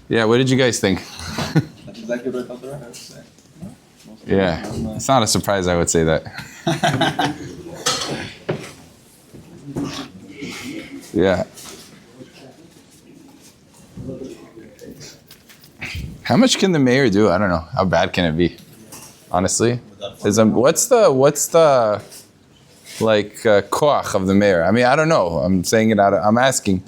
Yeah, what did you guys think? That's exactly what I thought the rabbi would say. Yeah, it's not a surprise I would say that. Yeah. How much can the mayor do? I don't know. How bad can it be? Honestly, what's the koach of the mayor? I mean, I don't know. I'm saying it out. I'm asking,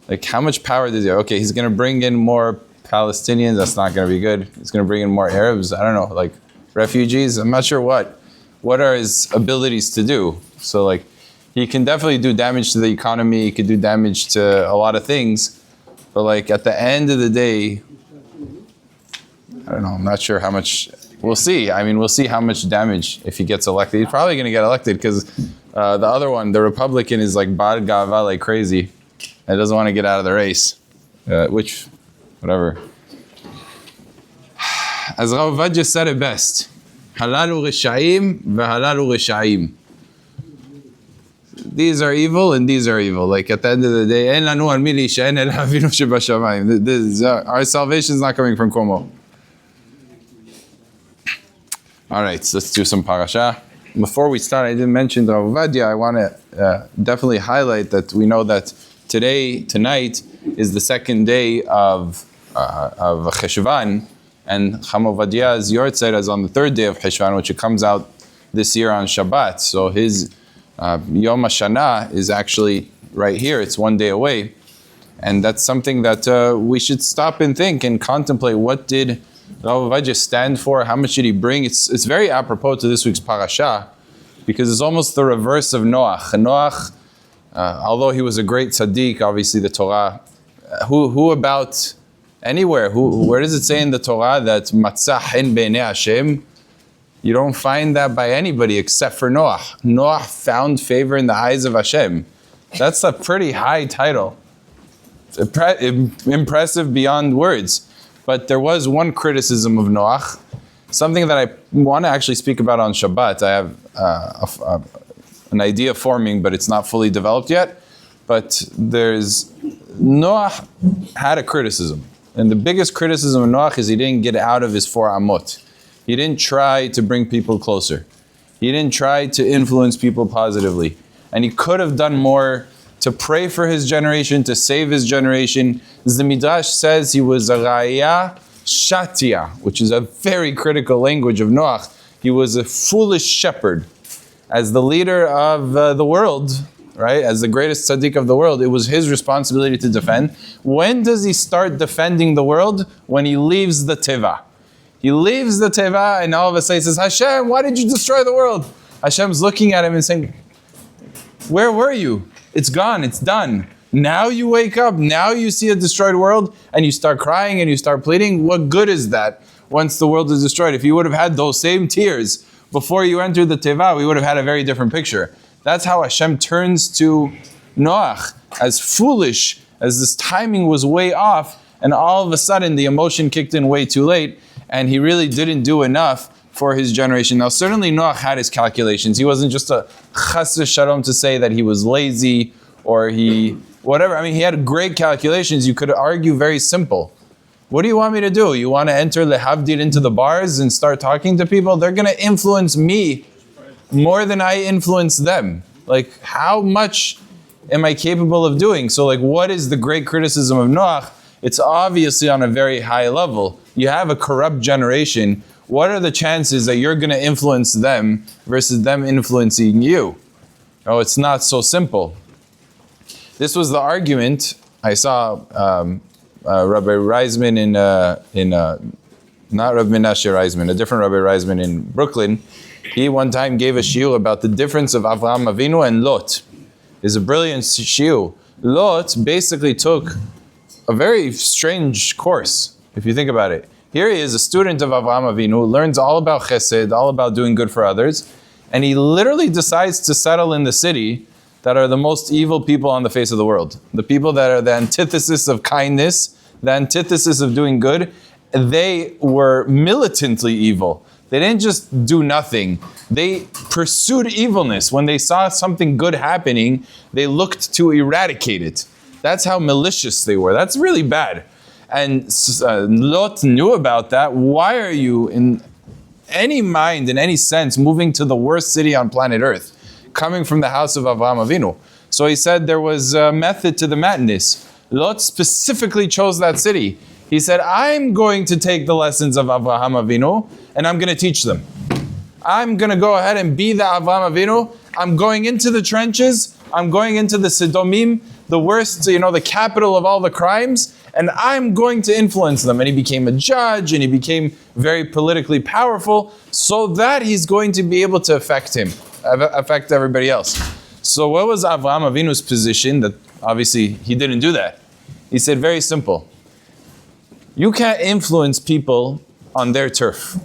like, how much power does he have? Okay, he's going to bring in more Palestinians. That's not going to be good. He's going to bring in more Arabs. I don't know, like refugees. I'm not sure what are his abilities to do. So, like, he can definitely do damage to the economy. He could do damage to a lot of things. But, like, at the end of the day, I don't know. I'm not sure how much. We'll see. I mean, we'll see how much damage if he gets elected. He's probably going to get elected because the other one, the Republican, is like bar gava like crazy and doesn't want to get out of the race. Which, whatever. As Rav Ovadia said it best, halalu rishayim v'halalu rishayim. These are evil and these are evil. Like at the end of the day, en lanu al mi lishaen el avinu shebashamayim. Our salvation is not coming from Como. All right, so let's do some parasha. Before we start, I didn't mention the Rav Ovadia. I want to definitely highlight that we know that tonight is the second day of Cheshvan, and Cham Ovadia's Yortzeit is on the third day of Cheshvan, which it comes out this year on Shabbat. So his Yom HaShana is actually right here. It's one day away, and that's something that we should stop and think and contemplate. What did Rav Ovadia stand for? How much did he bring? It's very apropos to this week's parasha, because it's almost the reverse of Noach. And Noach, although he was a great tzaddik, obviously the Torah, who about anywhere, where does it say in the Torah that matzah hen b'nei Hashem? You don't find that by anybody except for Noach. Noach found favor in the eyes of Hashem. That's a pretty high title. It's impressive beyond words. But there was one criticism of Noach, something that I want to actually speak about on Shabbat. I have an idea forming, but it's not fully developed yet. But Noach had a criticism. And the biggest criticism of Noach is he didn't get out of his 4 amot. He didn't try to bring people closer. He didn't try to influence people positively. And he could have done more to pray for his generation, to save his generation. As the Midrash says, he was a raya shatia, which is a very critical language of Noach. He was a foolish shepherd. As the leader of the world, right, as the greatest tzaddik of the world, it was his responsibility to defend. When does he start defending the world? When he leaves the teva. He leaves the teva and all of a sudden he says, Hashem, why did you destroy the world? Hashem's looking at him and saying, where were you? It's gone, it's done. Now you wake up, now you see a destroyed world, and you start crying and you start pleading. What good is that once the world is destroyed? If you would have had those same tears before you entered the teva, we would have had a very different picture. That's how Hashem turns to Noach, as foolish as this timing was way off, and all of a sudden the emotion kicked in way too late, and he really didn't do enough for his generation. Now, certainly Noach had his calculations. He wasn't just a chas v'shalom to say that he was lazy or whatever. I mean, he had great calculations. You could argue very simple. What do you want me to do? You want to enter lehavdil into the bars and start talking to people? They're going to influence me more than I influence them. Like, how much am I capable of doing? So, like, what is the great criticism of Noach? It's obviously on a very high level. You have a corrupt generation. What are the chances that you're going to influence them versus them influencing you? Oh, it's not so simple. This was the argument I saw Rabbi Reisman not Rabbi Menashe Reisman, a different Rabbi Reisman in Brooklyn. He one time gave a shiur about the difference of Avraham Avinu and Lot. It's a brilliant shiur. Lot basically took a very strange course, if you think about it. Here he is, a student of Avraham Avinu, learns all about chesed, all about doing good for others, and he literally decides to settle in the city that are the most evil people on the face of the world. The people that are the antithesis of kindness, the antithesis of doing good. They were militantly evil. They didn't just do nothing. They pursued evilness. When they saw something good happening, they looked to eradicate it. That's how malicious they were. That's really bad. and Lot knew about that, why are you in any mind, in any sense, moving to the worst city on planet Earth, coming from the house of Avraham Avinu? So he said there was a method to the madness. Lot specifically chose that city. He said, I'm going to take the lessons of Avraham Avinu and I'm going to teach them. I'm going to go ahead and be the Avraham Avinu. I'm going into the trenches. I'm going into the Sodomim, the worst, the capital of all the crimes, and I'm going to influence them. And he became a judge, and he became very politically powerful, so that he's going to be able to affect everybody else. So what was Avraham Avinu's position? That obviously he didn't do that. He said, very simple. You can't influence people on their turf.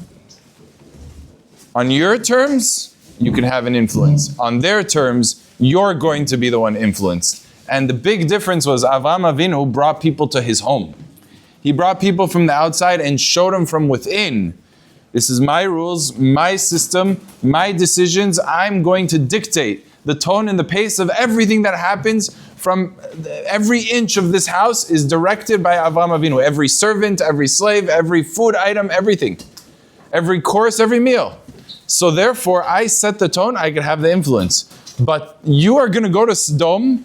On your terms, you can have an influence. On their terms, you're going to be the one influenced. And the big difference was Avraham Avinu brought people to his home. He brought people from the outside and showed them from within. This is my rules, my system, my decisions. I'm going to dictate the tone and the pace of everything that happens. From every inch of this house is directed by Avraham Avinu. Every servant, every slave, every food item, everything. Every course, every meal. So therefore, I set the tone, I can have the influence. But you are going to go to Sodom,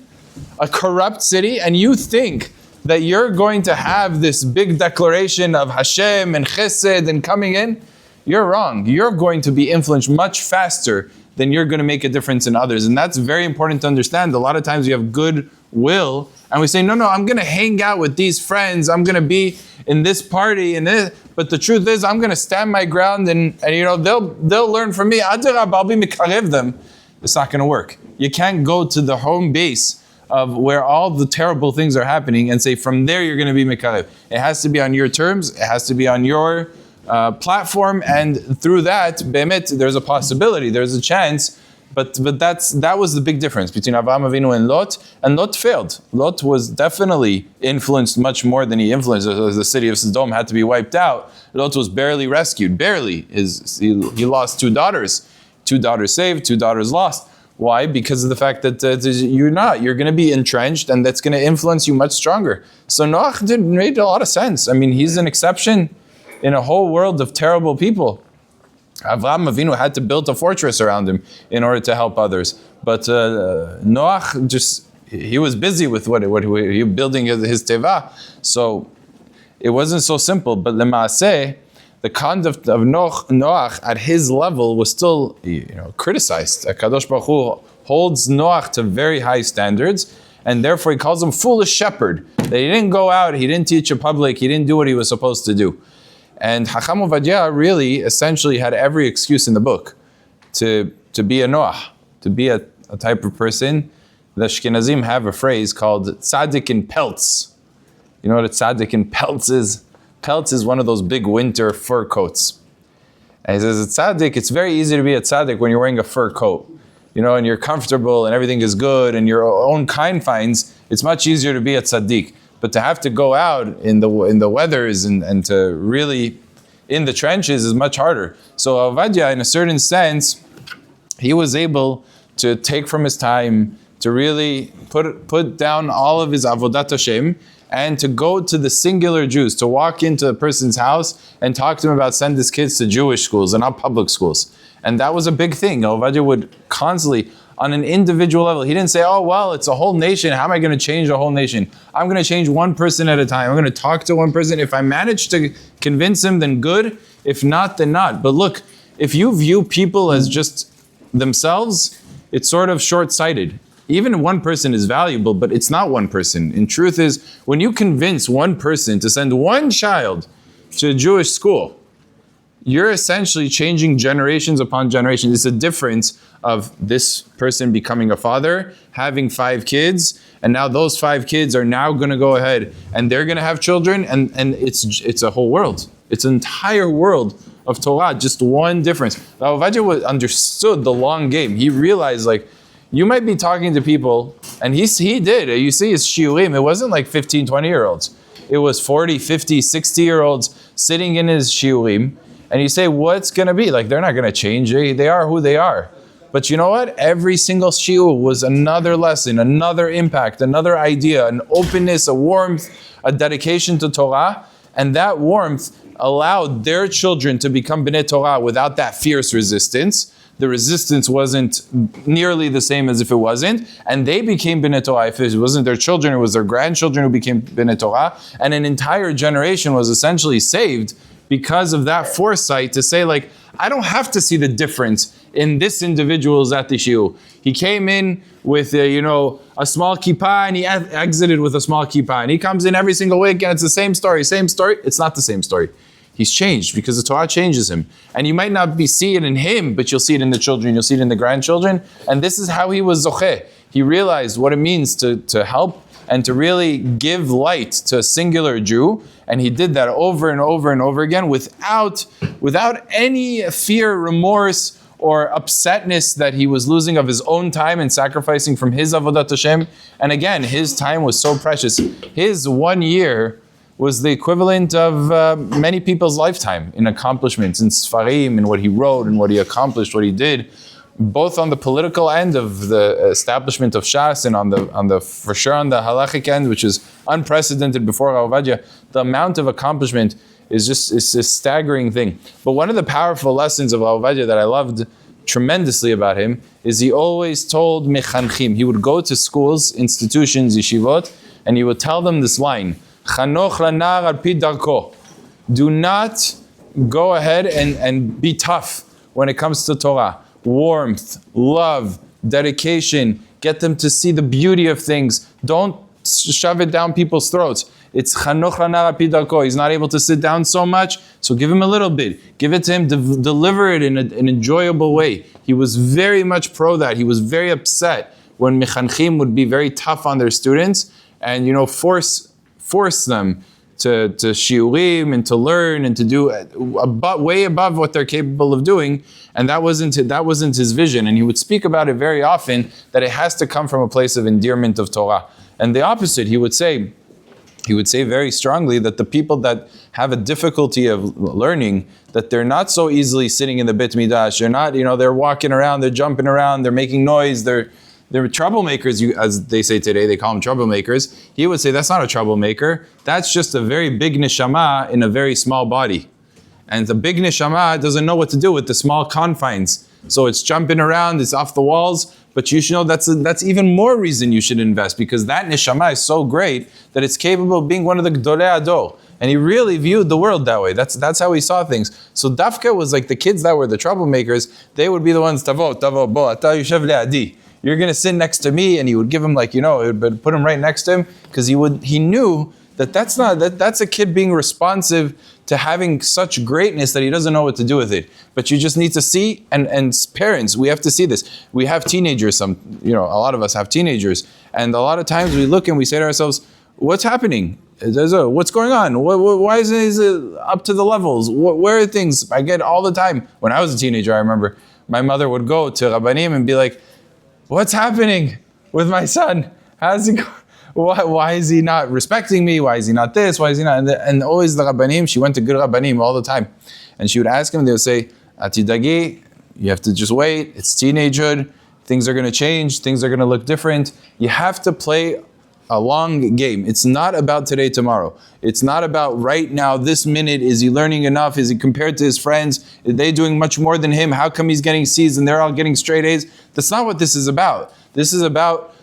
a corrupt city, and you think that you're going to have this big declaration of Hashem and Chesed and coming in. You're wrong. You're going to be influenced much faster than you're going to make a difference in others. And that's very important to understand. A lot of times we have good will, and we say, no, I'm going to hang out with these friends. I'm going to be in this party and this. But the truth is, I'm going to stand my ground, and they'll learn from me. I'll be mikarev them. It's not going to work. You can't go to the home base of where all the terrible things are happening and say, from there you're going to be mikarev. It has to be on your terms. It has to be on your platform, and through that, be'emet, there's a possibility, there's a chance. But that was the big difference between Avraham Avinu and Lot failed. Lot was definitely influenced much more than he influenced. The city of Sodom had to be wiped out. Lot was barely rescued, barely. He lost 2 daughters. 2 daughters saved, 2 daughters lost. Why? Because of the fact that you're going to be entrenched, and that's going to influence you much stronger. So Noach made a lot of sense. I mean, he's an exception in a whole world of terrible people. Avraham Avinu had to build a fortress around him in order to help others. But Noach he was busy with what he was building his teva. So it wasn't so simple. But lemaaseh, the conduct of Noach at his level was still criticized. Kadosh Baruch Hu holds Noach to very high standards, and therefore he calls him foolish shepherd. That he didn't go out, he didn't teach a public, he didn't do what he was supposed to do. And Hacham Ovadia really essentially had every excuse in the book to be a Noach, to be a type of person. The Ashkenazim have a phrase called tzaddik in pelts. You know what a tzaddik in pelts is? Pelts is one of those big winter fur coats. And he says, a tzaddik, it's very easy to be a tzaddik when you're wearing a fur coat. And you're comfortable and everything is good and your own kind finds, it's much easier to be a tzaddik. But to have to go out in the weathers and to really in the trenches is much harder. So Ovadia, in a certain sense, he was able to take from his time to really put down all of his avodat Hashem and to go to the singular Jews, to walk into a person's house and talk to him about send his kids to Jewish schools and not public schools. And that was a big thing. Ovadia would constantly, on an individual level, he didn't say, oh, well, it's a whole nation. How am I going to change a whole nation? I'm going to change one person at a time. I'm going to talk to one person. If I manage to convince him, then good. If not, then not. But look, if you view people as just themselves, it's sort of short-sighted. Even one person is valuable, but it's not one person. In truth is, when you convince one person to send one child to a Jewish school, you're essentially changing generations upon generations. It's a difference of this person becoming a father, having 5 kids, and now those 5 kids are now going to go ahead and they're going to have children, and it's a whole world. It's an entire world of Torah, just one difference. Ovadia understood the long game. He realized, you might be talking to people, and he did. You see his shiurim, it wasn't like 15, 20-year-olds. It was 40, 50, 60-year-olds sitting in his shiurim, and you say, what's going to be? They're not going to change. They are who they are. But you know what? Every single shiur was another lesson, another impact, another idea, an openness, a warmth, a dedication to Torah. And that warmth allowed their children to become Bnei Torah without that fierce resistance. The resistance wasn't nearly the same as if it wasn't. And they became Bnei Torah. If it wasn't their children, it was their grandchildren who became Bnei Torah. And an entire generation was essentially saved because of that foresight to say, like, I don't have to see the difference in this individual's at the shiur. He came in with a small kippah, and he exited with a small kippah. And he comes in every single week, and it's the same story. It's not the same story. He's changed because the Torah changes him. And you might not see it in him, but you'll see it in the children, you'll see it in the grandchildren. And this is how he was zocheh. He realized what it means to help and to really give light to a singular Jew. And he did that over and over and over again without any fear, remorse, or upsetness that he was losing of his own time and sacrificing from his avodat Hashem. And again, his time was so precious. His 1 year was the equivalent of many people's lifetime in accomplishments, in Sfarim, in what he wrote, and what he accomplished, what he did, both on the political end of the establishment of Shas, and on the for sure on the halachic end, which is unprecedented before Rav Ovadia. The amount of accomplishment is a staggering thing. But one of the powerful lessons of Rav Ovadia that I loved tremendously about him is he always told mechanchim. He would go to schools, institutions, yeshivot, and he would tell them this line: Chanoch lanar al pi darko. Do not go ahead and be tough when it comes to Torah. Warmth, love, dedication. Get them to see the beauty of things. Don't shove it down people's throats. It's chanoch lanar al pi darko. He's not able to sit down so much, so give him a little bit. Give it to him, deliver it in an enjoyable way. He was very much pro that. He was very upset when mechanchim would be very tough on their students and force them to shiurim and to learn and to do way above what they're capable of doing, and that wasn't his vision. And he would speak about it very often, that it has to come from a place of endearment of Torah. And the opposite, he would say very strongly that the people that have a difficulty of learning, that they're not so easily sitting in the Beit Midrash. They're not, they're walking around, they're jumping around, they're making noise, they're troublemakers, as they say today. They call them troublemakers. He would say that's not a troublemaker. That's just a very big neshama in a very small body. And the big neshama doesn't know what to do with the small confines. So it's jumping around, it's off the walls. But you should know that's even more reason you should invest, because that neshama is so great that it's capable of being one of the Gdolei Ador. And he really viewed the world that way. That's how he saw things. So Dafka was like the kids that were the troublemakers. They would be the ones, tavo, bo, ata yushev le'adi. You're going to sit next to me, and he would give him it would put him right next to him, because he knew that's a kid being responsive to having such greatness that he doesn't know what to do with it. But you just need to see, and parents, we have to see this. We have teenagers, a lot of us have teenagers, and a lot of times we look and we say to ourselves, what's happening? What's going on? Why isn't it up to the levels? Where are things? I get all the time. When I was a teenager, I remember my mother would go to Rabbanim and be like, what's happening with my son? How's he going? Why is he not respecting me? Why is he not this? Why is he not? And always the Rabbanim, she went to good Rabbanim all the time. And she would ask him, they would say, Atidagi, you have to just wait. It's teenagehood. Things are going to change. Things are going to look different. You have to play a long game. It's not about today, tomorrow. It's not about right now, this minute. Is he learning enough? Is he compared to his friends? Are they doing much more than him? How come he's getting C's and they're all getting straight A's? That's not what this is about. This is about,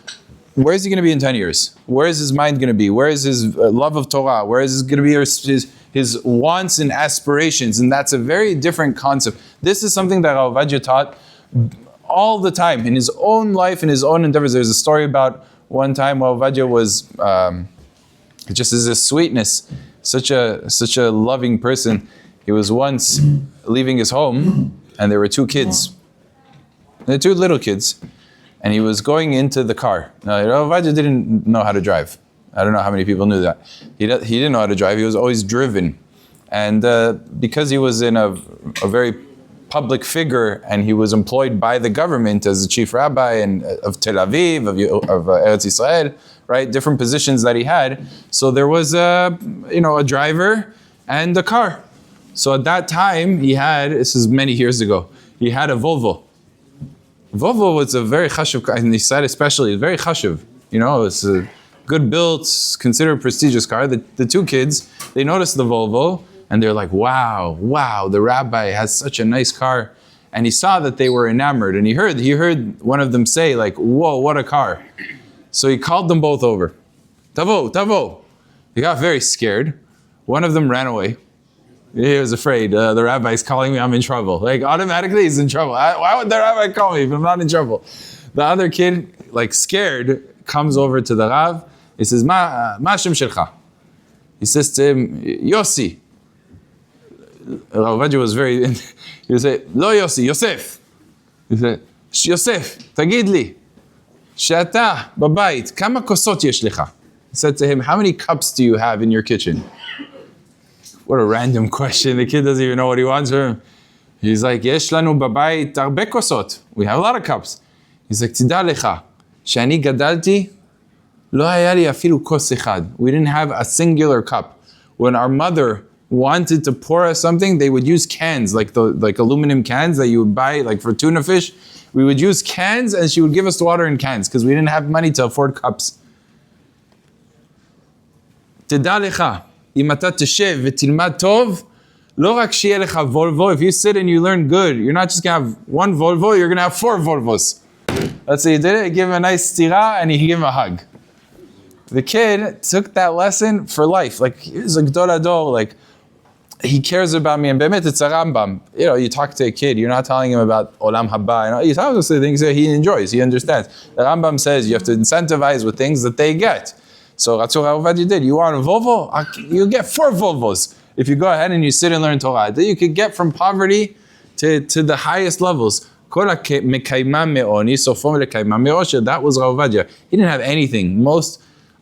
where is he going to be in 10 years? Where is his mind going to be? Where is his love of Torah? Where is going to be his wants and aspirations? And that's a very different concept. This is something that Rav Ovadia taught all the time in his own life, in his own endeavors. There's a story about one time Rav Ovadia was, just as a sweetness, such a loving person. He was once leaving his home, and there were two kids. There were two little kids. And he was going into the car. Now, Rav Ovadia didn't know how to drive. I don't know how many people knew that. He didn't know how to drive. He was always driven. And because he was in a very public figure, and he was employed by the government as the chief rabbi of Tel Aviv, of Eretz Yisrael, right? Different positions that he had. So there was a driver and a car. So at that time, this is many years ago, he had a Volvo. Volvo was a very chashuv, and he said especially, very chashuv. You know, it's a good built, considered prestigious car. The two kids, they noticed the Volvo, and they're like, wow, the rabbi has such a nice car. And he saw that they were enamored, and he heard one of them say, like, whoa, what a car. So he called them both over. Tavo. He got very scared. One of them ran away. He was afraid. The rabbi's calling me, I'm in trouble. Like, automatically he's in trouble. Why would the rabbi call me if I'm not in trouble? The other kid, like scared, comes over to the Rav. He says, Ma Hashem Shelcha? He says to him, Yossi. Rav Ovadia was very, he would say, Lo Yossi, Yosef. He said, Yosef, תגיד לי, שאתה בבית, כמה כוסות יש לך? He said to him, how many cups do you have in your kitchen? What a random question. The kid doesn't even know what he wants from him. He's like, יש לנו בבית הרבה כוסות. We have a lot of cups. He's like, תדע לך, שאני גדלתי, לא היה לי אפילו כוס אחד. We didn't have a singular cup. When our mother wanted to pour us something, they would use cans, like aluminum cans that you would buy, like for tuna fish. We would use cans, and she would give us the water in cans because we didn't have money to afford cups. תדע לך, אם אתה תשב ותלמד טוב, לא רק שיהיה לך Volvo, if you sit and you learn good, you're not just going to have one Volvo, you're going to have 4 Volvos. Let's say he did it, he gave him a nice stira, and he gave him a hug. The kid took that lesson for life. Like, he's a Gdol Ador, like, he cares about me, and Bemet, it's a Rambam. You know, you talk to a kid, you're not telling him about Olam Haba. You know, you tell him the things that he enjoys, he understands. The Rambam says you have to incentivize with things that they get. So Rav Ovadia did. You want a Volvo? You get 4 Volvos. If you go ahead and you sit and learn Torah, then you could get from poverty to the highest levels. That was Rav Ovadia. He didn't have anything.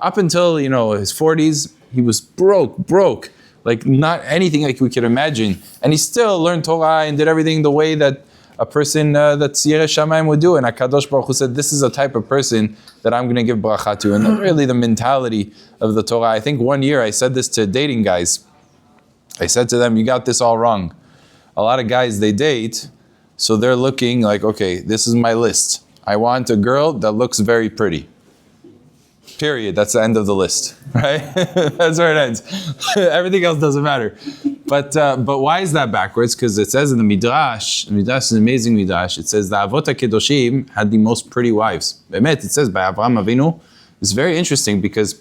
Up until, his 40s, he was broke. Like not anything like we could imagine. And he still learned Torah and did everything the way that a person that Yireh Shamayim would do. And HaKadosh Baruch Hu said, this is a type of person that I'm going to give bracha to. And really the mentality of the Torah. I think one year I said this to dating guys. I said to them, you got this all wrong. A lot of guys, they date, so they're looking like, okay, this is my list. I want a girl that looks very pretty. Period. That's the end of the list, right? That's where it ends. Everything else doesn't matter. But why is that backwards? Because it says in the Midrash is an amazing Midrash, it says the Avot HaKedoshim had the most pretty wives. It says by Avraham Avinu. It's very interesting because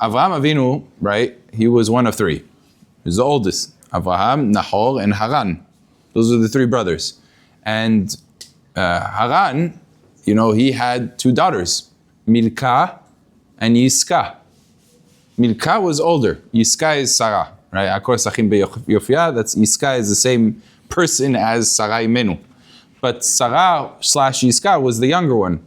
Avraham Avinu, right, he was one of 3. He was the oldest. Avraham, Nahor, and Haran. Those are the 3 brothers. And Haran, he had 2 daughters, Milcah and Yiscah. Milcah was older. Yiscah is Sarah, right? Akor Sachim beYofia, that's Yiscah is the same person as Sarah Imenu. But Sarah / Yiscah was the younger one.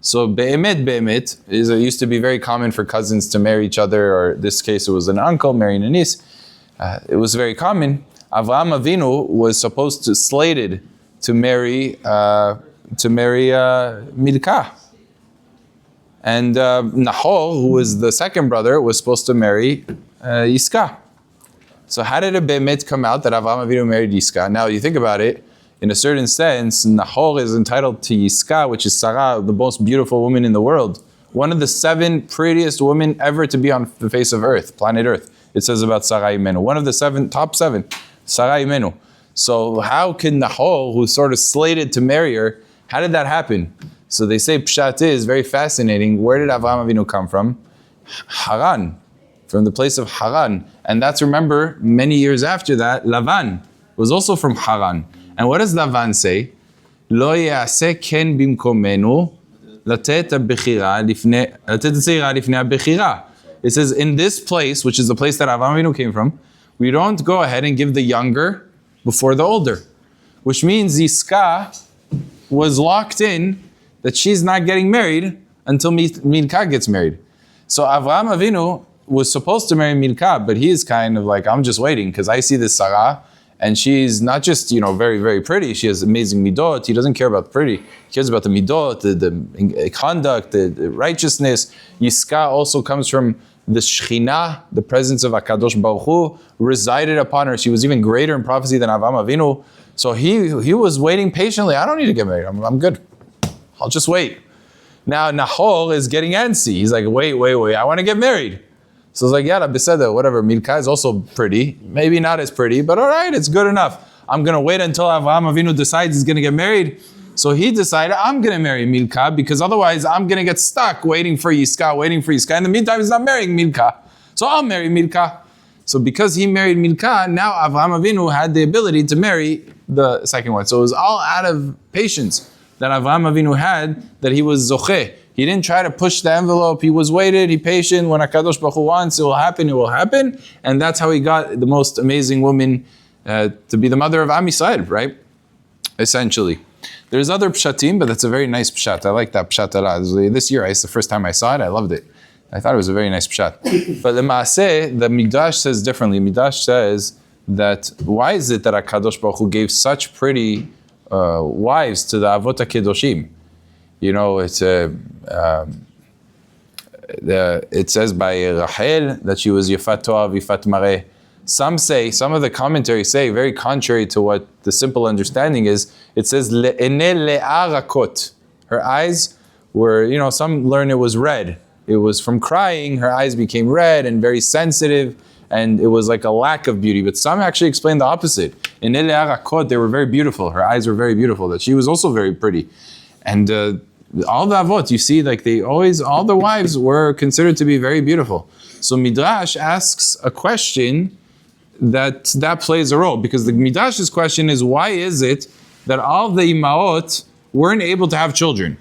So Be'emet, it used to be very common for cousins to marry each other, or in this case it was an uncle marrying a niece. It was very common. Avraham Avinu was slated to marry Milcah. And Nahor, who was the second brother, was supposed to marry Yiscah. So how did a Be'emet come out that Avraham Avinu married Yiscah? Now you think about it, in a certain sense, Nahor is entitled to Yiscah, which is Sarah, the most beautiful woman in the world. One of the 7 prettiest women ever to be on the face of Earth, planet Earth. It says about Sarah Imenu. One of the top 7, Sarah Imenu. So how can Nahor, who's sort of slated to marry her, how did that happen? So they say Pshat is very fascinating. Where did Avraham Avinu come from? Haran, from the place of Haran. And that's, remember, many years after that, Lavan was also from Haran. And what does Lavan say? Lo ya'aseh ken bimkomenu latet ha'bechira lifnei ha'bechira. It says, in this place, which is the place that Avraham Avinu came from, we don't go ahead and give the younger before the older. Which means Yiscah was locked in that she's not getting married until Milcah gets married. So Avraham Avinu was supposed to marry Milcah, but he is kind of like, I'm just waiting because I see this Sarah, and she's not just, very, very pretty. She has amazing midot. He doesn't care about the pretty. He cares about the midot, the conduct, the righteousness. Yiscah also comes from the Shekhinah, the presence of HaKadosh Baruch Hu, resided upon her. She was even greater in prophecy than Avraham Avinu. So he was waiting patiently. I don't need to get married. I'm good. I'll just wait. Now Nahor is getting antsy. He's like, wait, I want to get married. So it's like, yeah, Beseda, whatever. Milka is also pretty. Maybe not as pretty, but all right, it's good enough. I'm going to wait until Avraham Avinu decides he's going to get married. So he decided, I'm going to marry Milka because otherwise I'm going to get stuck waiting for Yiska. In the meantime, he's not marrying Milka. So I'll marry Milka. So because he married Milka, now Avraham Avinu had the ability to marry the second one. So it was all out of patience that Avraham Avinu had, that he was zocheh. He didn't try to push the envelope. He was waited, he patient. When HaKadosh Baruch Hu wants, it will happen. And that's how he got the most amazing woman to be the mother of Am Yisrael, right? Essentially. There's other pshatim, but that's a very nice pshat. I like that pshat a lot. This year, it's the first time I saw it, I loved it. I thought it was a very nice pshat. But the Maaseh, the Mikdash says differently. Mikdash says that, why is it that HaKadosh Baruch Hu gave such pretty wives to the Avot HaKedoshim? You know, it says by Rachel that she was Yifat Toav, Yifat Mareh. Some of the commentaries say, very contrary to what the simple understanding is, it says, Le'ene le'arakot. Her eyes were, some learn it was red. It was from crying, her eyes became red and very sensitive, and it was like a lack of beauty. But some actually explain the opposite. In Le'ene le'arakot, they were very beautiful. Her eyes were very beautiful, that she was also very pretty. And all the avot, you see, like all the wives were considered to be very beautiful. So Midrash asks a question that plays a role, because the Midrash's question is, why is it that all the imaot weren't able to have children?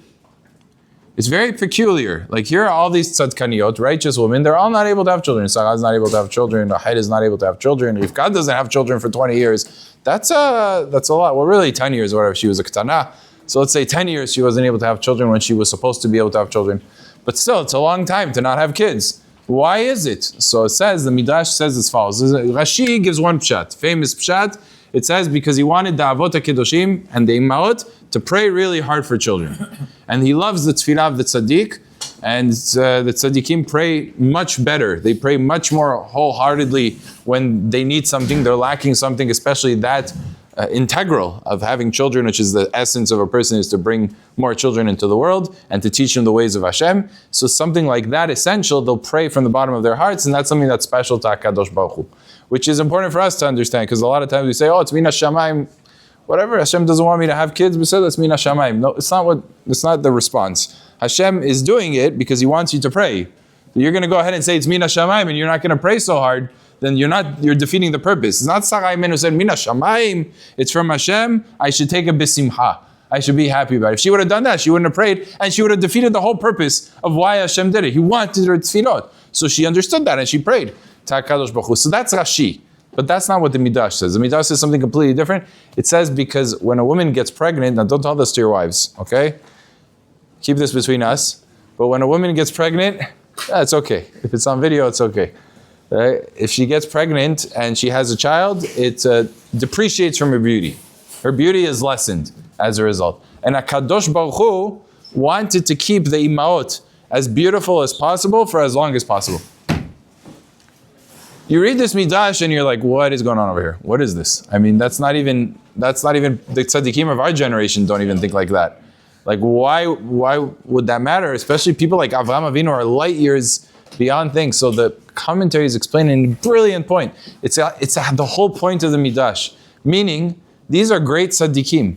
It's very peculiar. Like, here are all these tzadkaniyot, righteous women, they're all not able to have children. Sarah is not able to have children, Rahel is not able to have children, Rivka doesn't have children for 20 years. That's a lot. Well, really 10 years or whatever, she was a ketana. So let's say 10 years she wasn't able to have children when she was supposed to be able to have children. But still, it's a long time to not have kids. Why is it? So it says, the Midrash says as follows. Rashi gives one pshat, famous pshat. It says because he wanted the Avot HaKedoshim and the Imaot to pray really hard for children. And he loves the tefillah of the tzaddik, and the tzaddikim pray much better. They pray much more wholeheartedly when they need something, they're lacking something, especially that integral of having children, which is the essence of a person, is to bring more children into the world and to teach them the ways of Hashem. So something like that essential, they'll pray from the bottom of their hearts, and that's something that's special to HaKadosh Baruch Hu, which is important for us to understand, because a lot of times we say, oh, it's Min HaShamayim, whatever, Hashem doesn't want me to have kids, we say that's Min HaShamayim. No, it's not the response. Hashem is doing it because He wants you to pray. You're going to go ahead and say it's Min HaShamayim and you're not going to pray so hard, then you're defeating the purpose. It's not Sarai Men who said, Min HaShamayim, it's from Hashem, I should take a bisimha. I should be happy about it. If she would have done that, she wouldn't have prayed, and she would have defeated the whole purpose of why Hashem did it. He wanted her tefillot. So she understood that and she prayed to HaKadosh Baruch Hu. So that's Rashi. But that's not what the Midrash says. The Midrash says something completely different. It says because when a woman gets pregnant, now don't tell this to your wives, okay? Keep this between us. But when a woman gets pregnant, it's okay. If it's on video, it's okay. Right? If she gets pregnant and she has a child, it depreciates from her beauty. Her beauty is lessened as a result. And HaKadosh Baruch Hu wanted to keep the imaot as beautiful as possible for as long as possible. You read this midrash and you're like, what is going on over here? What is this? I mean, that's not even the tzaddikim of our generation don't even think like that. Like, why would that matter? Especially people like Avraham Avinu are light years beyond things. So the commentaries explain in a brilliant point. It's the whole point of the midrash. Meaning, these are great tzaddikim.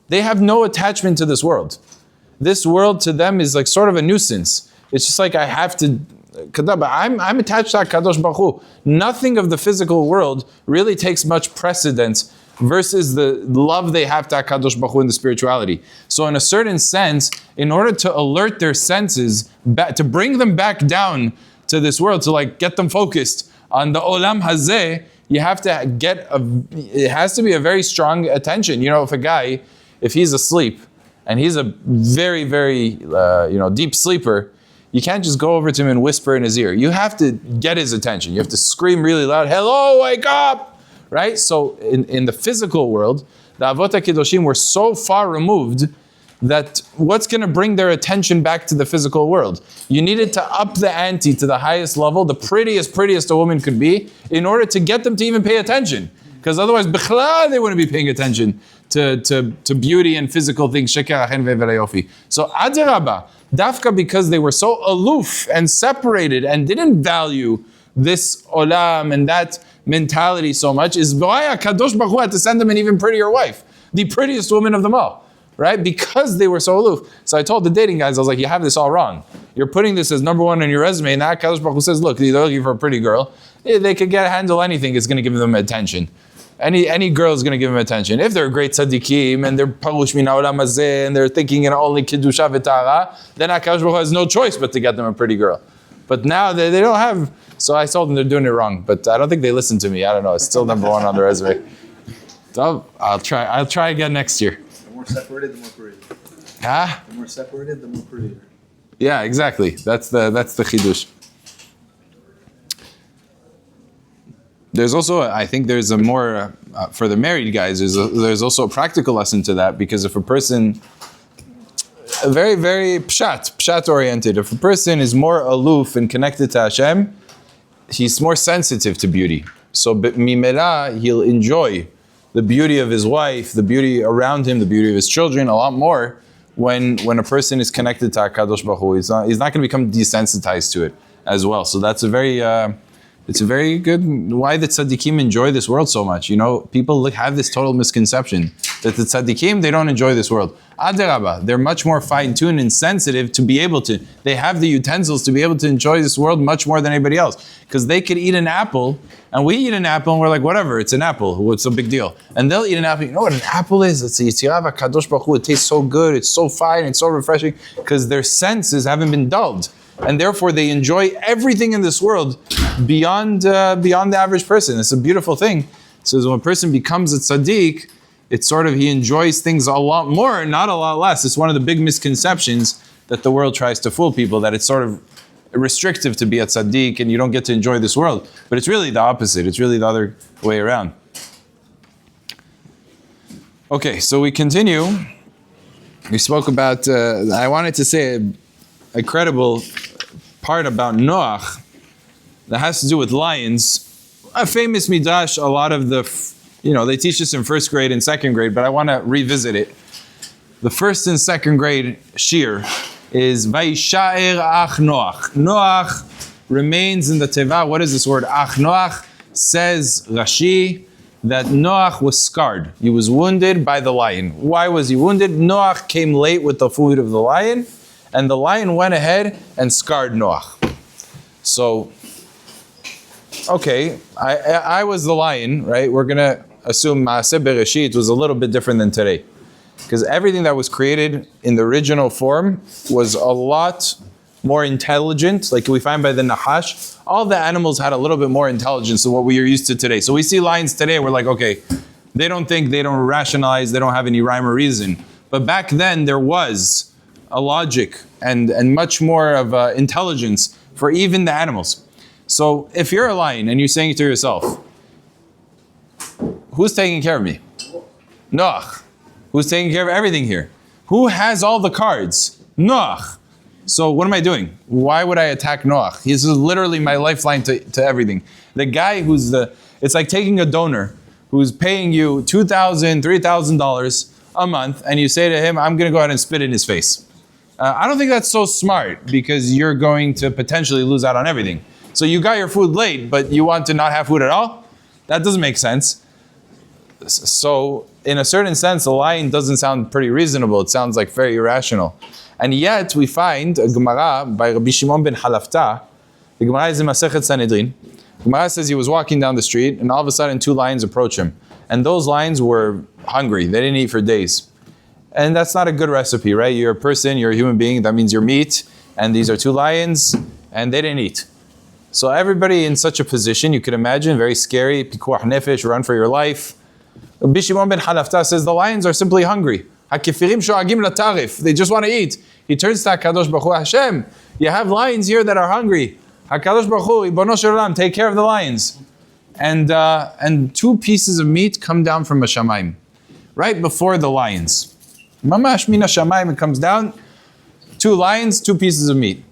They have no attachment to this world. This world to them is like sort of a nuisance. It's just like I'm attached to HaKadosh Baruch Hu. Nothing of the physical world really takes much precedence versus the love they have to HaKadosh Baruch Hu in the spirituality. So in a certain sense, in order to alert their senses, to bring them back down to this world, to like get them focused on the Olam Hazeh, you have to it has to be a very strong attention. You know, if he's asleep, and he's a very, very, deep sleeper, you can't just go over to him and whisper in his ear. You have to get his attention. You have to scream really loud, hello, wake up, right? So in the physical world, the Avot HaKedoshim were so far removed that what's going to bring their attention back to the physical world? You needed to up the ante to the highest level, the prettiest a woman could be, in order to get them to even pay attention. Because otherwise, b'chlal, they wouldn't be paying attention to beauty and physical things. So adrabah, dafka, because they were so aloof and separated and didn't value this olam and that mentality so much, is why Kadosh Baruch Hu had to send them an even prettier wife, the prettiest woman of them all. Right? Because they were so aloof. So I told the dating guys, I was like, you have this all wrong. You're putting this as number one on your resume, and that Kadosh Baruch Hu says, look, they're looking for a pretty girl. They could handle anything, it's going to give them attention. Any girl is going to give them attention. If they're great tzaddikim, and they're parush min ha'olam hazeh, and they're thinking in only kiddusha v'tara, then Kadosh Baruch Hu has no choice but to get them a pretty girl. But now they don't have, so I told them they're doing it wrong. But I don't think they listen to me. I don't know, it's still number one on the resume. So I'll try again next year. The more separated, the more pretty. Huh? The more separated, the more prettier. Yeah, exactly. That's the chidush. There's also, I think there's a more, for the married guys, there's also a practical lesson to that, because if a person, very, very pshat oriented, if a person is more aloof and connected to Hashem, he's more sensitive to beauty. So mimela, he'll enjoy the beauty of his wife, the beauty around him, the beauty of his children a lot more when a person is connected to HaKadosh Baruch Hu. He's not going to become desensitized to it as well. So that's it's a very good, why the tzaddikim enjoy this world so much. You know, people have this total misconception that the tzaddikim, they don't enjoy this world. Adarabah, they're much more fine-tuned and sensitive to be able to, they have the utensils to be able to enjoy this world much more than anybody else. Because they could eat an apple, and we eat an apple, and we're like, whatever, it's an apple, what's the big deal? And they'll eat an apple, you know what an apple is? It's a Yitzhak HaKadosh Baruch Hu, it tastes so good, it's so fine, it's so refreshing, because their senses haven't been dulled. And therefore they enjoy everything in this world beyond the average person. It's a beautiful thing. So when a person becomes a tzaddik, it's sort of, he enjoys things a lot more, not a lot less. It's one of the big misconceptions that the world tries to fool people, that it's sort of restrictive to be a tzaddik and you don't get to enjoy this world. But it's really the opposite. It's really the other way around. Okay, so we continue. We spoke about, I wanted to say a credible part about Noach that has to do with lions. A famous midrash, a lot of they teach this in first grade and second grade, but I want to revisit it. The first and second grade shir is Vayishaer ach Noach. Noach remains in the teva. What is this word? Ach Noach, says Rashi, that Noach was scarred. He was wounded by the lion. Why was he wounded? Noach came late with the food of the lion, and the lion went ahead and scarred Noach. So, okay, I was the lion, right? We're going to assume Maaseh Bereshit was a little bit different than today. Because everything that was created in the original form was a lot more intelligent, like we find by the Nahash. All the animals had a little bit more intelligence than what we are used to today. So we see lions today, we're like, okay, they don't think, they don't rationalize, they don't have any rhyme or reason. But back then there was a logic and much more of intelligence for even the animals. So if you're a lion and you're saying to yourself, who's taking care of me? Noach. Who's taking care of everything here? Who has all the cards? Noach. So what am I doing? Why would I attack Noach? He's literally my lifeline to everything. The guy it's like taking a donor who's paying you $2,000, $3,000 a month, and you say to him, I'm going to go ahead and spit in his face. I don't think that's so smart, because you're going to potentially lose out on everything. So you got your food late, but you want to not have food at all? That doesn't make sense. So in a certain sense, the lion doesn't sound pretty reasonable. It sounds like very irrational. And yet we find a Gemara by Rabbi Shimon ben Halafta. The Gemara is in Masechet Sanhedrin. Gemara says he was walking down the street, and all of a sudden 2 lions approach him. And those lions were hungry. They didn't eat for days. And that's not a good recipe, right? You're a person, you're a human being, that means you're meat. And these are 2 lions, and they didn't eat. So everybody in such a position, you could imagine, very scary, pikuach nefesh, run for your life. Rabbi Shimon ben Halafta says the lions are simply hungry. HaKefirim sho'agim latarif. They just want to eat. He turns to HaKadosh Baruch Hu, Hashem, you have lions here that are hungry. HaKadosh Baruch Hu, Ribono shel Olam, take care of the lions. And 2 pieces of meat come down from Hashamayim, right before the lions. Mamash min Hashamayim, it comes down, 2 lions, 2 pieces of meat.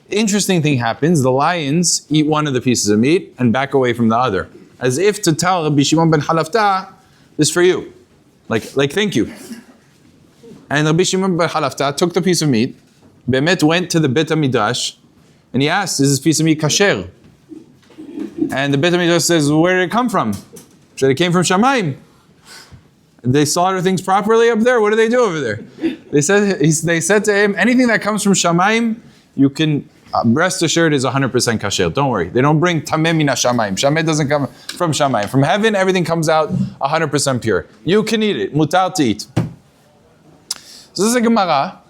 Interesting thing happens, the lions eat one of the pieces of meat and back away from the other, as if to tell Rabbi Shimon ben Halafta, this is for you. Like thank you. And Rabbi Shimon bar Halafta took the piece of meat, Bemet went to the Beit HaMidrash, and he asked, is this piece of meat kasher? And the Beit HaMidrash says, where did it come from? So it came from Shamayim. They slaughter things properly up there? What do they do over there? They said to him, anything that comes from Shamayim, you can rest assured is 100% kasher. Don't worry. They don't bring tameh mina Shamayim. Shamayim doesn't come from Shamayim. From heaven, everything comes out 100% pure. You can eat it. Mutar to eat. So this is a Gemara.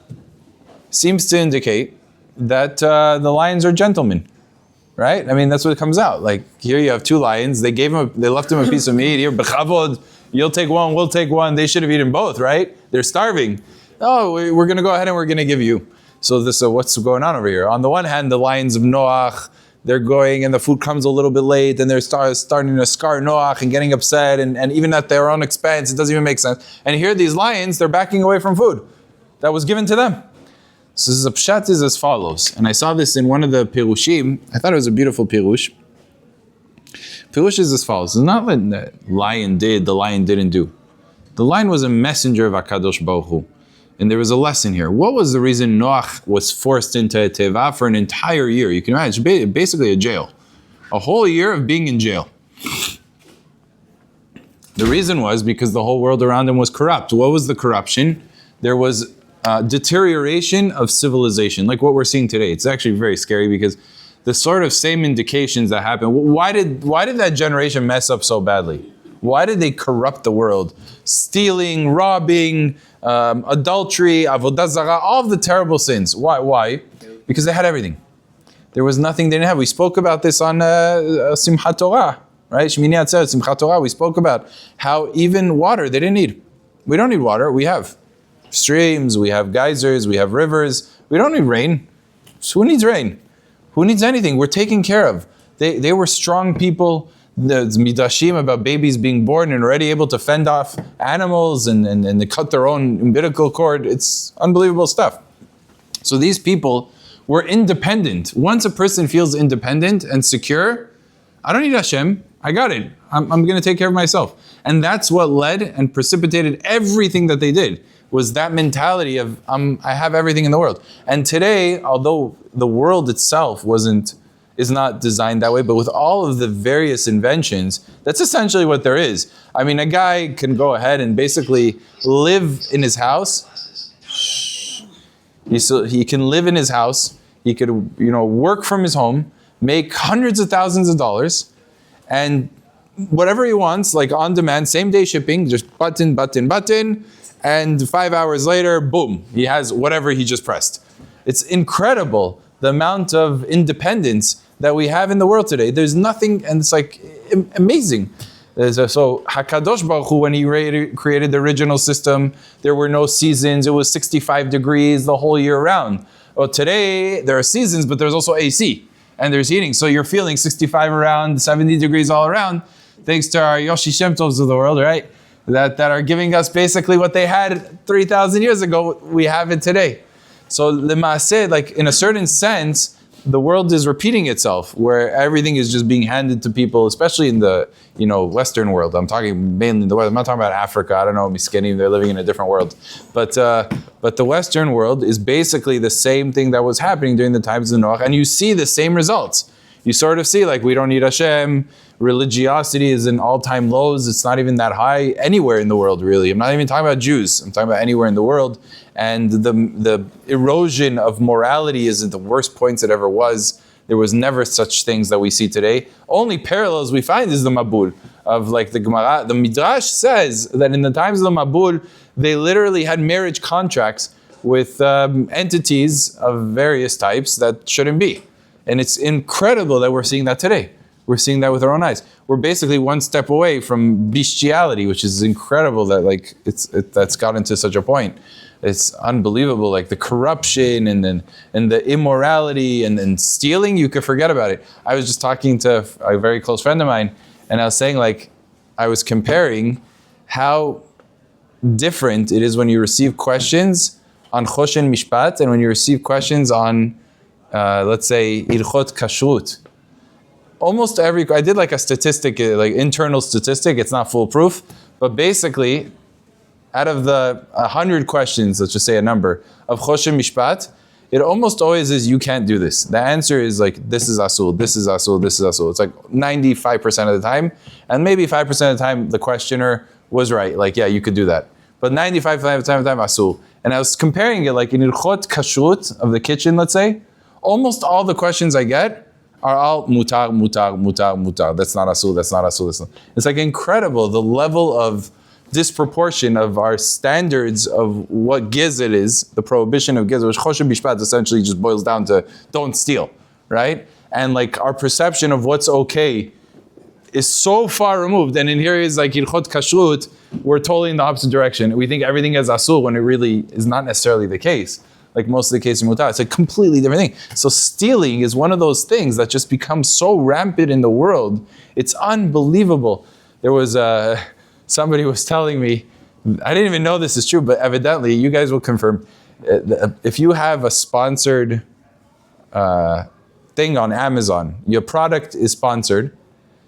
Seems to indicate that the lions are gentlemen. Right? I mean, that's what it comes out. Like, here you have two lions. They left him a piece of meat. Here, b'chavod, you'll take one, we'll take one. They should have eaten both, right? They're starving. Oh, we're going to go ahead and we're going to give you. So what's going on over here? On the one hand, the lions of Noach, they're going and the food comes a little bit late and they're starting to scar Noach and getting upset and even at their own expense, it doesn't even make sense. And here these lions, they're backing away from food that was given to them. So the pshat is as follows, and I saw this in one of the pirushim. I thought it was a beautiful pirush. Pirush is as follows. It's not that the lion did, the lion didn't do. The lion was a messenger of HaKadosh Baruch Hu. And there was a lesson here. What was the reason Noach was forced into a teva for an entire year? You can imagine, it's basically a jail. A whole year of being in jail. The reason was because the whole world around him was corrupt. What was the corruption? There was deterioration of civilization, like what we're seeing today. It's actually very scary because the sort of same indications that happen. Why did that generation mess up so badly? Why did they corrupt the world? Stealing, robbing, adultery, avodah zarah, all of the terrible sins. Why? Because they had everything. There was nothing they didn't have. We spoke about this on Simchat Torah, right? Shmini Atzeret, Simchat Torah. We spoke about how even water they didn't need. We don't need water. We have streams, we have geysers, we have rivers. We don't need rain. So who needs rain? Who needs anything? We're taken care of. They were strong people. There's midrashim about babies being born and already able to fend off animals and they cut their own umbilical cord. It's unbelievable stuff. So these people were independent. Once a person feels independent and secure, I don't need Hashem. I got it. I'm going to take care of myself. And that's what led and precipitated everything that they did. Was that mentality of I have everything in the world. And today, although the world itself is not designed that way, but with all of the various inventions, that's essentially what there is. I mean, a guy can go ahead and basically live in his house. He can live in his house. He could, work from his home, make hundreds of thousands of dollars, and whatever he wants, like on demand, same day shipping, just button, and 5 hours later, boom, he has whatever he just pressed. It's incredible the amount of independence that we have in the world today. There's nothing, and it's like amazing. So HaKadosh Baruch Hu, when he created the original system, there were no seasons. It was 65 degrees the whole year round. Well, today there are seasons, but there's also AC and there's heating. So you're feeling 65 around, 70 degrees all around, thanks to our Yoshi Shem Tovs of the world, right? That are giving us basically what they had 3,000 years ago, we have it today. So l'maaseh, like in a certain sense, the world is repeating itself, where everything is just being handed to people, especially in the Western world. I'm talking mainly in the West. I'm not talking about Africa. I don't know, Miskeni, they're living in a different world. But the Western world is basically the same thing that was happening during the times of Noach, and you see the same results. You sort of see, like, we don't need Hashem. Religiosity is in all-time lows. It's not even that high anywhere in the world, really. I'm not even talking about Jews. I'm talking about anywhere in the world. And the erosion of morality is at the worst points it ever was. There was never such things that we see today. Only parallels we find is the Mabul of like the Gemara. The Midrash says that in the times of the Mabul, they literally had marriage contracts with entities of various types that shouldn't be. And it's incredible that we're seeing that today. We're seeing that with our own eyes. We're basically one step away from bestiality, which is incredible that that's gotten to such a point. It's unbelievable, like the corruption and the immorality and then stealing, you could forget about it. I was just talking to a very close friend of mine, and I was saying, like, I was comparing how different it is when you receive questions on Choshen Mishpat and when you receive questions on, let's say, Ilchot Kashrut. Almost I did like a statistic, like internal statistic, it's not foolproof, but basically, out of the 100 questions, let's just say a number, of Choshen Mishpat, it almost always is, you can't do this. The answer is like, this is asul, this is asul, this is asul. It's like 95% of the time, and maybe 5% of the time the questioner was right. Like, yeah, you could do that. But 95% of the time, asul. And I was comparing it like in Ilchot Kashrut of the kitchen, let's say, almost all the questions I get are all mutar, mutar, mutar, mutar. That's not asul, that's not asul, that's not. It's like incredible, the level of disproportion of our standards of what gizit is, the prohibition of gizit, which Choshen Bishpat essentially just boils down to don't steal, right? And like our perception of what's okay is so far removed. And in here is like Ilchot Kashrut, we're totally in the opposite direction. We think everything is asul when it really is not necessarily the case. Like most of the cases in mutar, it's a completely different thing. So stealing is one of those things that just becomes so rampant in the world. It's unbelievable. There was somebody was telling me, I didn't even know this is true, but evidently you guys will confirm. If you have a sponsored thing on Amazon, your product is sponsored,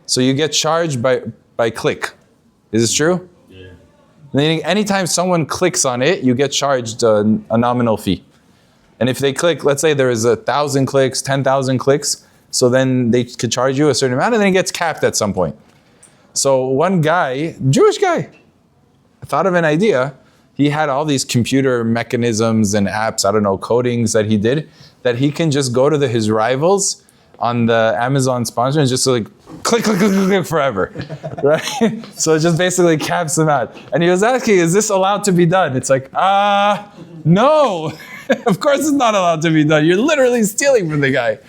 so you get charged by click. Is this true? Yeah. Meaning anytime someone clicks on it, you get charged a nominal fee. And if they click, let's say there is 1,000 clicks, 10,000 clicks, so then they could charge you a certain amount, and then it gets capped at some point. So one guy, Jewish guy, thought of an idea. He had all these computer mechanisms and apps, I don't know, codings that he did, that he can just go to his rivals on the Amazon sponsor and just like click, click, click, click, click forever, right? So it just basically caps them out. And he was asking, is this allowed to be done? It's like, no. Of course it's not allowed to be done. You're literally stealing from the guy.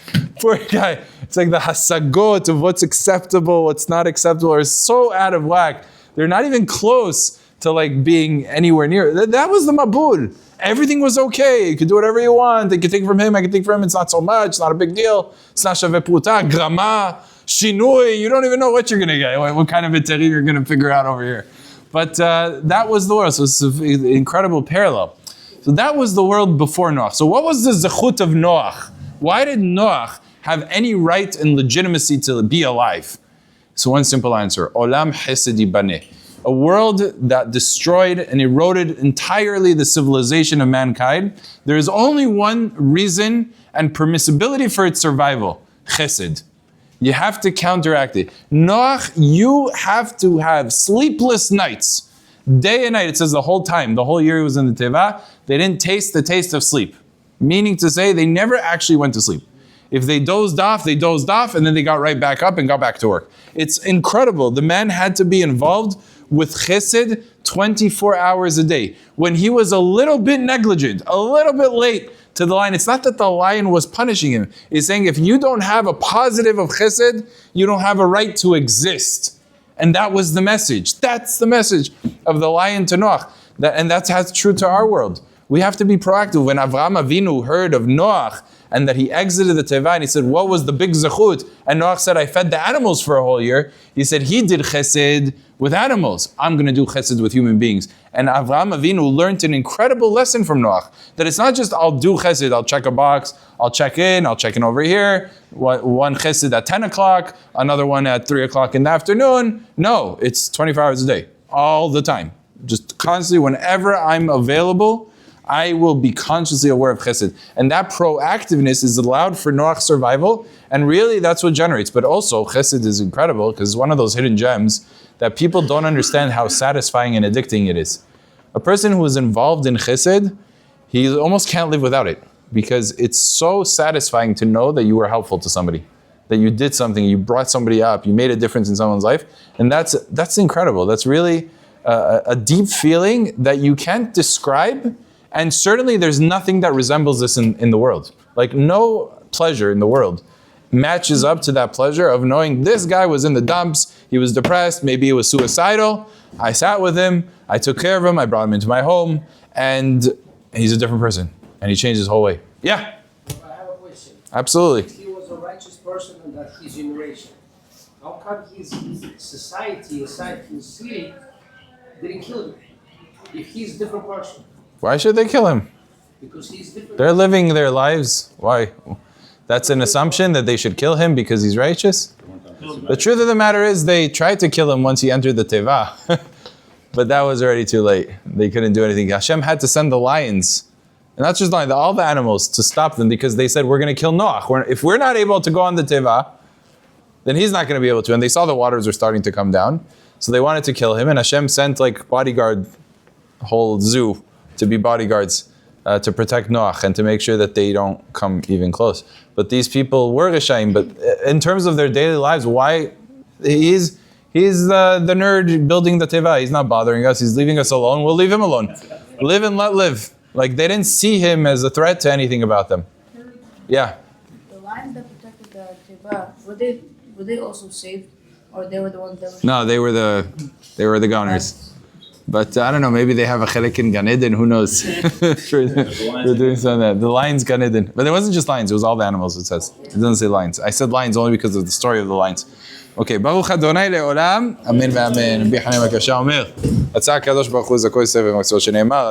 Poor guy. It's like the hasagot of what's acceptable, what's not acceptable are so out of whack. They're not even close to like being anywhere near. That was the mabul. Everything was okay. You could do whatever you want. You could take from him, I could take from him. It's not so much. It's not a big deal. It's not shaveh puta, grama, shinui. You don't even know what you're going to get. What kind of iteri you're going to figure out over here. But that was the world. So it's an incredible parallel. So that was the world before Noach. So what was the zechut of Noach? Why did Noach have any right and legitimacy to be alive? So one simple answer. Olam chesed yibaneh. A world that destroyed and eroded entirely the civilization of mankind. There is only one reason and permissibility for its survival. Chesed. You have to counteract it. Noach, you have to have sleepless nights. Day and night, it says the whole time, the whole year he was in the teva, they didn't taste the taste of sleep. Meaning to say, they never actually went to sleep. If they dozed off, and then they got right back up and got back to work. It's incredible. The man had to be involved with chesed 24 hours a day. When he was a little bit negligent, a little bit late to the lion, it's not that the lion was punishing him. It's saying if you don't have a positive of chesed, you don't have a right to exist. And that was the message. That's the message of the lion to Noach. And that's true to our world. We have to be proactive. When Avraham Avinu heard of Noach and that he exited the teva and he said, what was the big zechut? And Noach said, I fed the animals for a whole year. He said, he did chesed with animals. I'm going to do chesed with human beings. And Avraham Avinu learned an incredible lesson from Noach. That it's not just, I'll do chesed, I'll check a box, I'll check in over here. One chesed at 10 o'clock, another one at 3 o'clock in the afternoon. No, it's 24 hours a day, all the time. Just constantly, whenever I'm available, I will be consciously aware of chesed. And that proactiveness is allowed for Noach's survival, and really that's what generates. But also, chesed is incredible, because it's one of those hidden gems that people don't understand how satisfying and addicting it is. A person who is involved in chesed, he almost can't live without it, because it's so satisfying to know that you were helpful to somebody, that you did something, you brought somebody up, you made a difference in someone's life, and that's incredible. That's really a deep feeling that you can't describe. And certainly there's nothing that resembles this in the world. Like no pleasure in the world matches up to that pleasure of knowing this guy was in the dumps, he was depressed, maybe he was suicidal. I sat with him, I took care of him, I brought him into my home, and he's a different person. And he changed his whole way. Yeah? I have a question. Absolutely. If he was a righteous person in that his generation, how come his society, aside from the city, didn't kill him? If he's a different person. Why should they kill him? Because he's different. They're living their lives. Why? That's an assumption that they should kill him because he's righteous? The truth of the matter is they tried to kill him once he entered the teva. But that was already too late. They couldn't do anything. Hashem had to send the lions, and not just lions, all the animals, to stop them because they said, we're going to kill Noach. If we're not able to go on the teva, then he's not going to be able to. And they saw the waters were starting to come down, so they wanted to kill him. And Hashem sent like bodyguard, whole zoo, to be bodyguards to protect Noach and to make sure that they don't come even close. But these people were Rishaim. But in terms of their daily lives, why he's the nerd building the teva. He's not bothering us. He's leaving us alone. We'll leave him alone. Live and let live. Like they didn't see him as a threat to anything about them. Yeah. The lions that protected the teva, were they also saved, or they were the ones that were? No, they were the goners. But I don't know. Maybe they have a chelik in Gan Eden. Who knows? for doing some of that. The lions Gan Eden. But it wasn't just lions. It was all the animals. It says. It doesn't say lions. I said lions only because of the story of the lions. Okay, Baruch Adonai le'olam, amen ve'amen. רבי חנינא בן עקשיא אומר, רצה הקדוש ברוך הוא זכוי סבב מקצוע שנאמר